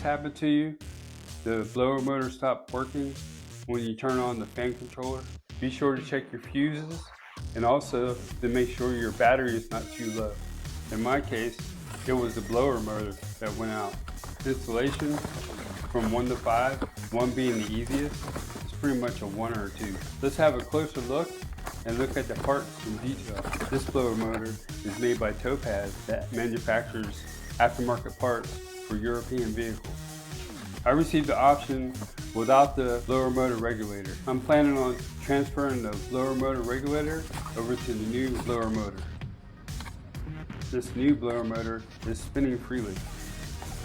happened to you, the blower motor stopped working when you turn on the fan controller, be sure to check your fuses and also to make sure your battery is not too low. In my case, it was the blower motor that went out. Installation from 1 to 5, 1 being the easiest, it's pretty much a 1 or a 2. Let's have a closer look and look at the parts in detail. This blower motor is made by Topaz that manufactures aftermarket parts for European vehicles. I received the option without the blower motor regulator. I'm planning on transferring the blower motor regulator over to the new blower motor. This new blower motor is spinning freely.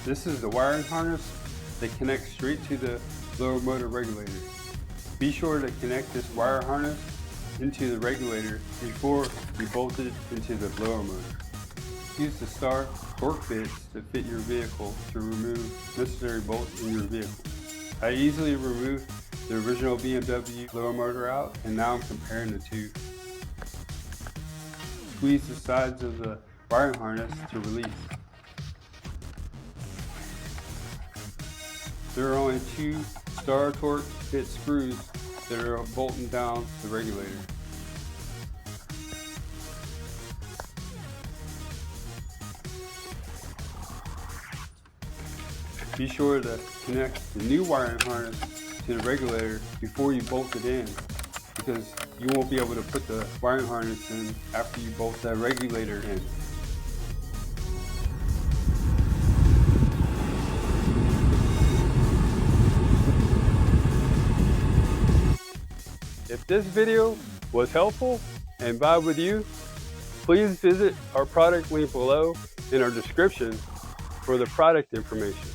This is the wiring harness that connects straight to the blower motor regulator. Be sure to connect this wire harness into the regulator before you bolt it into the blower motor. Use the star torque bits to fit your vehicle to remove necessary bolts in your vehicle. I easily removed the original BMW blower motor out, and now I'm comparing the two. Squeeze the sides of the wiring harness to release. There are only 2 star torque bit screws that are bolting down the regulator. Be sure to connect the new wiring harness to the regulator before you bolt it in, because you won't be able to put the wiring harness in after you bolt the regulator in. If this video was helpful and vibe with you, please visit our product link below in our description for the product information.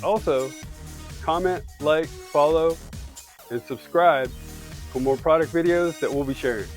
Also, comment, like, follow, and subscribe for more product videos that we'll be sharing.